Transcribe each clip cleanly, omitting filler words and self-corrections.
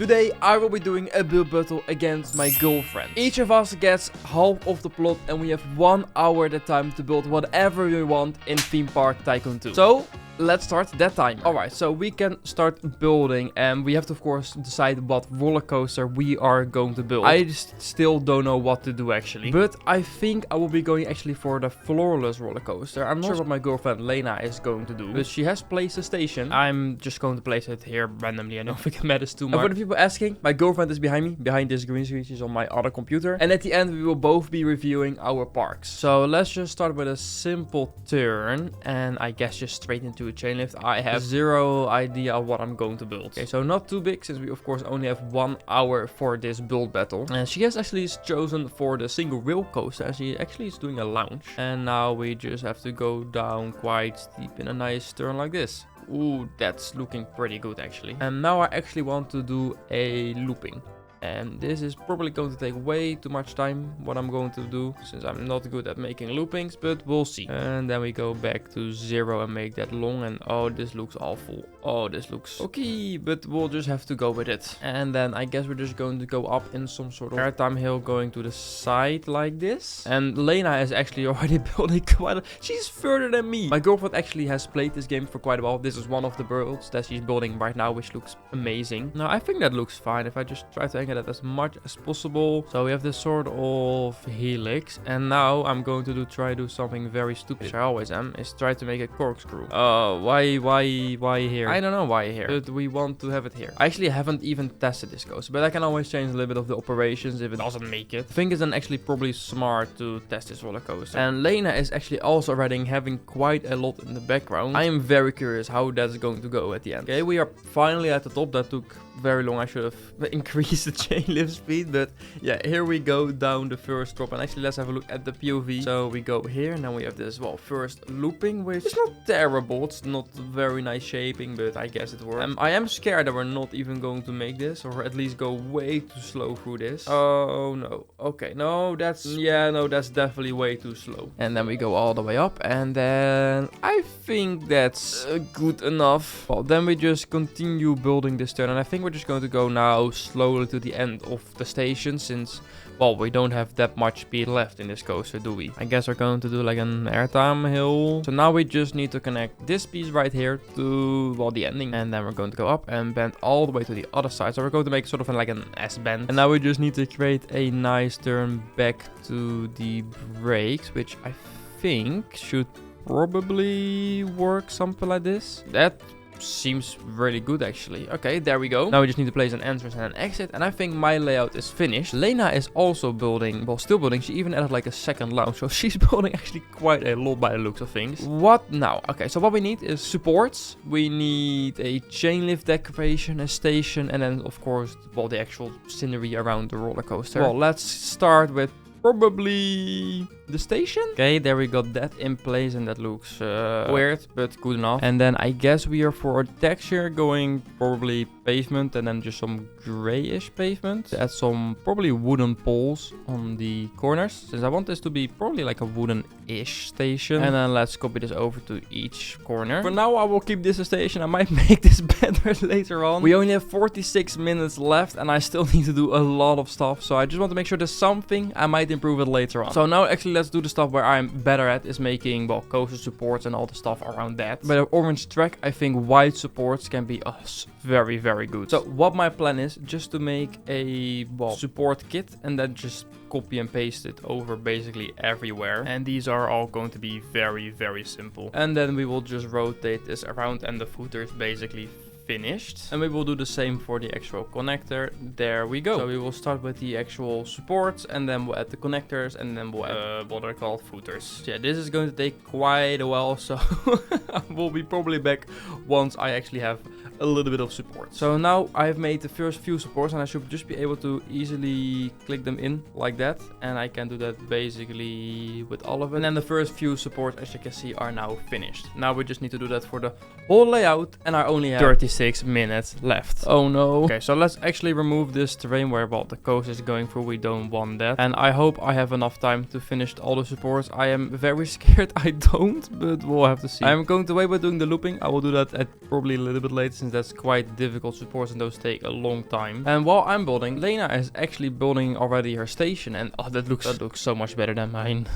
Today I will be doing a build battle against my girlfriend. Each of us gets half of the plot and we have 1 hour at a time to build whatever we want in Theme Park Tycoon 2. So let's start that time. Alright, so we can start building and we have to of course decide what roller coaster we are going to build. I still don't know what to do actually, but I think I will be going actually for the floorless roller coaster. I'm not sure what my girlfriend Lena is going to do, but she has placed a station. I'm just going to place it here randomly. I don't think it matters too much. And for the people asking, my girlfriend is behind me, behind this green screen. She's on my other computer, and at the end we will both be reviewing our parks. So let's just start with a simple turn, and I guess just straight into a chain lift. I have zero idea of what I'm going to build. Okay, so not too big, since we of course only have 1 hour for this build battle. And she has actually chosen for the single wheel coaster, and she actually is doing a lounge. And now we just have to go down quite steep in a nice turn like this. Ooh, that's looking pretty good actually. And now I actually want to do a looping. And this is probably going to take way too much time, what I'm going to do, since I'm not good at making loopings, but we'll see. And then we go back to 0 and make that long, and oh, this looks awful. Oh, this looks okay, but we'll just have to go with it. And then I guess we're just going to go up in some sort of airtime hill, going to the side like this. And Lena is actually already building quite a... She's further than me. My girlfriend actually has played this game for quite a while. This is one of the worlds that she's building right now, which looks amazing. Now, I think that looks fine if I just try to angle that as much as possible. So we have this sort of helix, and now I'm going to try to do something very stupid, which I always am, is try to make a corkscrew. Why here? I don't know why here, but we want to have it here. I actually haven't even tested this coaster, but I can always change a little bit of the operations if it doesn't make it. I think it's then actually probably smart to test this roller coaster. And Lena is actually also already having quite a lot in the background. I am very curious how that's going to go at the end. Okay, we are finally at the top. That took very long. I should have increased the chain lift speed, but yeah, here we go down the first drop. And actually let's have a look at the POV. So we go here, and then we have this, well, first looping, which is not terrible. It's not very nice shaping, but I guess it works. I am scared that we're not even going to make this, or at least go way too slow through this. Oh no. Okay, no, that's definitely way too slow. And then we go all the way up, and then I think that's good enough. Well, then we just continue building this turn, and I think we're just going to go now slowly to the end of the station, since, well, we don't have that much speed left in this coaster, do we? I guess we're going to do like an airtime hill. So now we just need to connect this piece right here to, well, the ending, and then we're going to go up and bend all the way to the other side. So we're going to make sort of like an S bend, and now we just need to create a nice turn back to the brakes, which I think should probably work something like this. That seems really good actually. Okay, there we go. Now we just need to place an entrance and an exit, and I think my layout is finished. Lena is also building, well, still building. She even added like a second lounge, so she's building actually quite a lot by the looks of things. What now? Okay, so what we need is supports. We need a chain lift decoration, a station, and then of course, well, the actual scenery around the roller coaster. Well, let's start with probably the station. Okay, there we got that in place, and that looks weird, but good enough. And then I guess we are for a texture going probably pavement, and then just some grayish pavement. Add some probably wooden poles on the corners, since I want this to be probably like a wooden-ish station. And then let's copy this over to each corner. For now I will keep this a station. I might make this better later on. We only have 46 minutes left, and I still need to do a lot of stuff, so I just want to make sure there's something. I might improve it later on. So now actually let's do the stuff where I'm better at, is making, well, coaster supports and all the stuff around that. But an orange track, I think white supports can be very, very good. So what my plan is, just to make a, well, support kit, and then just copy and paste it over basically everywhere. And these are all going to be very, very simple. And then we will just rotate this around, and the footer is basically finished. And we will do the same for the actual connector. There we go. So we will start with the actual supports, and then we'll add the connectors, and then we'll add what are called footers. So yeah, this is going to take quite a while, so I will be probably back once I actually have a little bit of support. So now I have made the first few supports, and I should just be able to easily click them in like that, and I can do that basically with all of it. And then the first few supports, as you can see, are now finished. Now we just need to do that for the whole layout, and I only have 36 minutes left. Oh no. Okay, so let's actually remove this terrain where, well, the coaster is going through. We don't want that, and I hope I have enough time to finish all the supports. I am very scared I don't, but we'll have to see. I'm going to wait with doing the looping. I will do that at probably a little bit later. it, since that's quite difficult supports and those take a long time. And while I'm building, Lena is actually building already her station, and oh, that looks so much better than mine.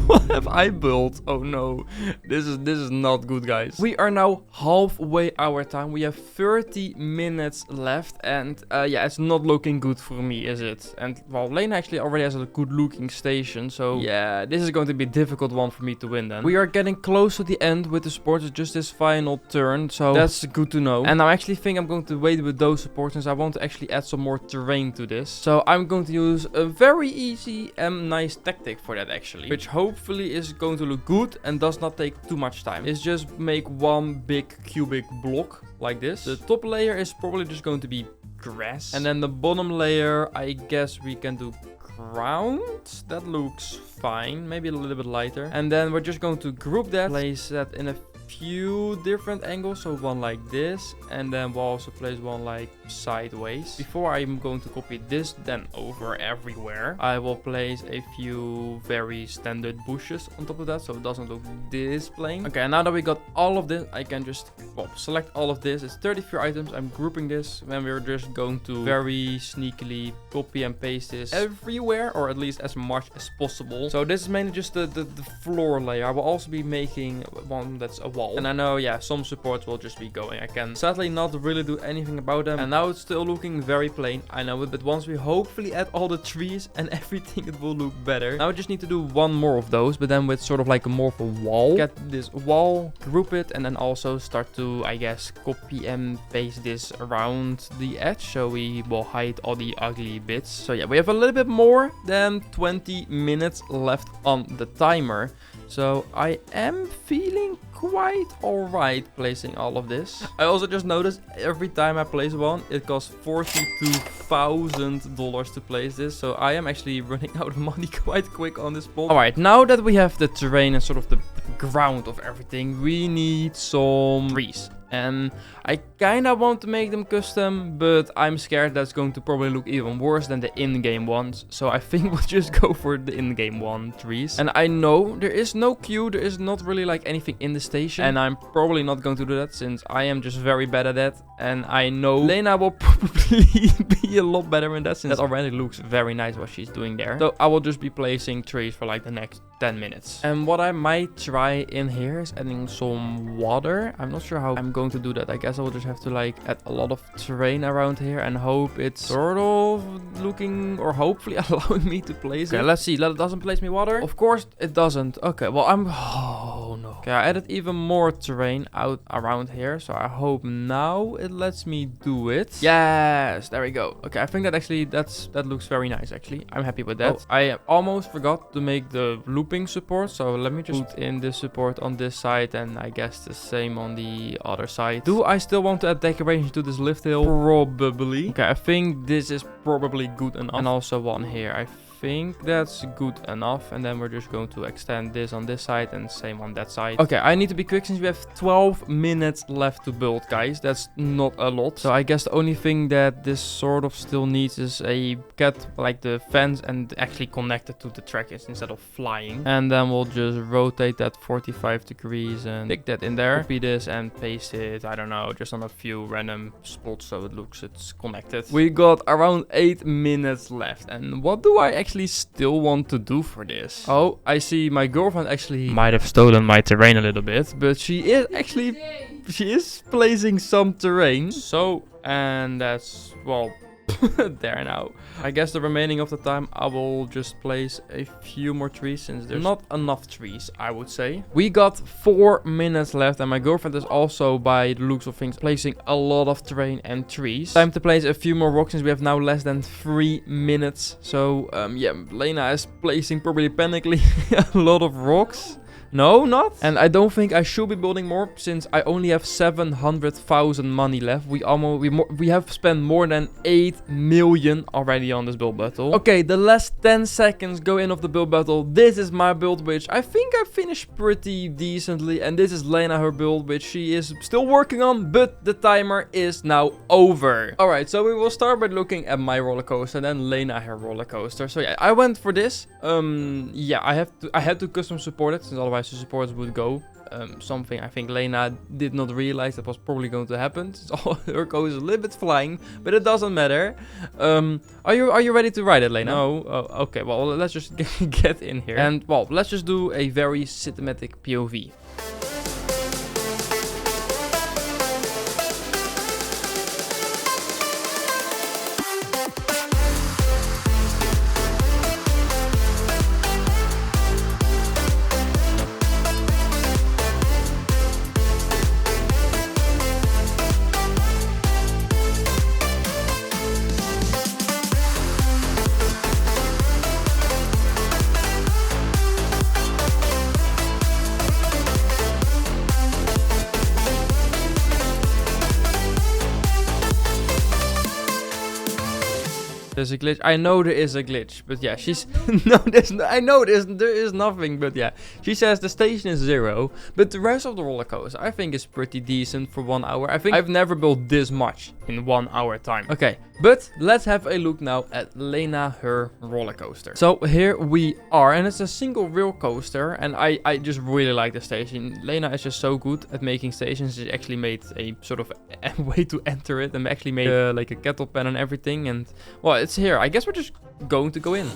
What have I built? Oh no, this is not good, guys. We are now halfway our time. We have 30 minutes left, and yeah, it's not looking good for me, is it? And well, Lena actually already has a good looking station, so yeah, this is going to be a difficult one for me to win then. We are getting close to the end with the supports, just this final turn, so that's good to know. And I actually think I'm going to wait with those supports, since I want to actually add some more terrain to this. So I'm going to use a very easy and nice tactic for that actually, which hopefully is going to look good and does not take too much time. It's just make one big cubic block like this. The top layer is probably just going to be grass, and then the bottom layer, I guess we can do ground. That looks fine, maybe a little bit lighter. And then we're just going to group that, place that in a few different angles, so one like this, and then we'll also place one like sideways. Before I'm going to copy this then over everywhere, I will place a few very standard bushes on top of that, so it doesn't look this plain. Okay, and now that we got all of this, I can just select all of this. It's 34 items. I'm grouping this, and we're just going to very sneakily copy and paste this everywhere, or at least as much as possible. So this is mainly just the floor layer. I will also be making one that's a wall. And I know, yeah, some supports will just be going. I can sadly not really do anything about them. And now it's still looking very plain. I know it, but once we hopefully add all the trees and everything, it will look better. Now I just need to do one more of those, but then with sort of like a more of a wall. Get this wall, group it, and then also start to, I guess, copy and paste this around the edge, so we will hide all the ugly bits. So yeah, we have a little bit more than 20 minutes left on the timer. So I am feeling quite alright placing all of this. I also just noticed every time I place one, it costs $42,000 to place this. So I am actually running out of money quite quick on this spot. Alright, now that we have the terrain and sort of the ground of everything, we need some trees. And I kind of want to make them custom, but I'm scared that's going to probably look even worse than the in-game ones. So I think we'll just go for the in-game one trees. And I know there is no queue, there is not really like anything in the station. And I'm probably not going to do that, since I am just very bad at that. And I know Lena will probably be a lot better in that, since that already looks very nice what she's doing there. So I will just be placing trees for like the next 10 minutes. And what I might try in here is adding some water. I'm not sure how I'm going to do that. I guess I will just have to like add a lot of terrain around here and hope it's sort of looking, or hopefully allowing me to place it. Okay, let's see. It doesn't place me water. Of course it doesn't. Okay, well oh no. Okay, I added even more terrain out around here, so I hope now it lets me do it. Yes, there we go. Okay, I think that actually that looks very nice actually. I'm happy with that. Oh, I almost forgot to make the looping support, so let me just put in this support on this side, and I guess the same on the other side. Do I still want to add decoration to this lift hill? Probably. Okay, I think this is probably good enough. And also one here. I think that's good enough, and then we're just going to extend this on this side and same on that side. Okay, I need to be quick since we have 12 minutes left to build, guys. That's not a lot. So I guess the only thing that this sort of still needs is a get like the fence and actually connect it to the track instead of flying. And then we'll just rotate that 45 degrees and stick that in there. Copy this and paste it, I don't know, just on a few random spots so it looks it's connected. We got around 8 minutes left, and what do I actually still want to do for this? Oh, I see my girlfriend actually might have stolen my terrain a little bit, but she is placing some terrain. So, and that's, well, there now. I guess the remaining of the time I will just place a few more trees, since there's not enough trees, I would say. We got 4 minutes left, and my girlfriend is also, by the looks of things, placing a lot of terrain and trees. Time to place a few more rocks, since we have now less than 3 minutes. So yeah, Lena is placing probably panically a lot of rocks. No, not. And I don't think I should be building more, since I only have 700,000 money left. We have spent more than 8 million already on this build battle. Okay, the last 10 seconds go in of the build battle. This is my build, which I think I finished pretty decently. And this is Lena, her build, which she is still working on, but the timer is now over. Alright, so we will start by looking at my roller coaster, then Lena, her roller coaster. So yeah, I went for this. Yeah, I had to custom support it, since otherwise rest of the supporters would go. Something I think Lena did not realize that was probably going to happen. So her code is a little bit flying, but it doesn't matter. Are you ready to ride it, Lena? No. Oh, okay. Well, let's just get in here, and well, let's just do a very cinematic POV. There's a glitch. I know there is a glitch, but yeah, she's no. I know there is nothing, but yeah, she says the station is 0, but the rest of the roller coaster I think is pretty decent for 1 hour. I think I've never built this much in 1 hour time. Okay, but let's have a look now at Lena, her roller coaster. So here we are, and it's a single rail coaster, and I just really like the station. Lena is just so good at making stations. She actually made a sort of a way to enter it, and actually made like a kettle pan and everything. And well, it's here. I guess we're just going to go in.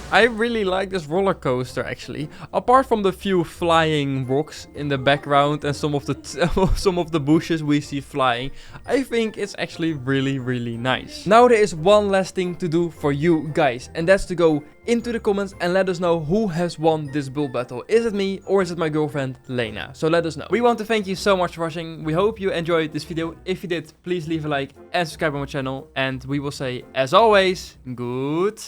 I really like this roller coaster actually. Apart from the few flying rocks in the background and some of the bushes we see flying, I think it's actually really nice. Now there is one last thing to do for you guys, and that's to go into the comments and let us know who has won this build battle. Is it me or is it my girlfriend Lena? So let us know. We want to thank you so much for watching. We hope you enjoyed this video. If you did, please leave a like and subscribe on my channel, and we will say, as always, goodbye.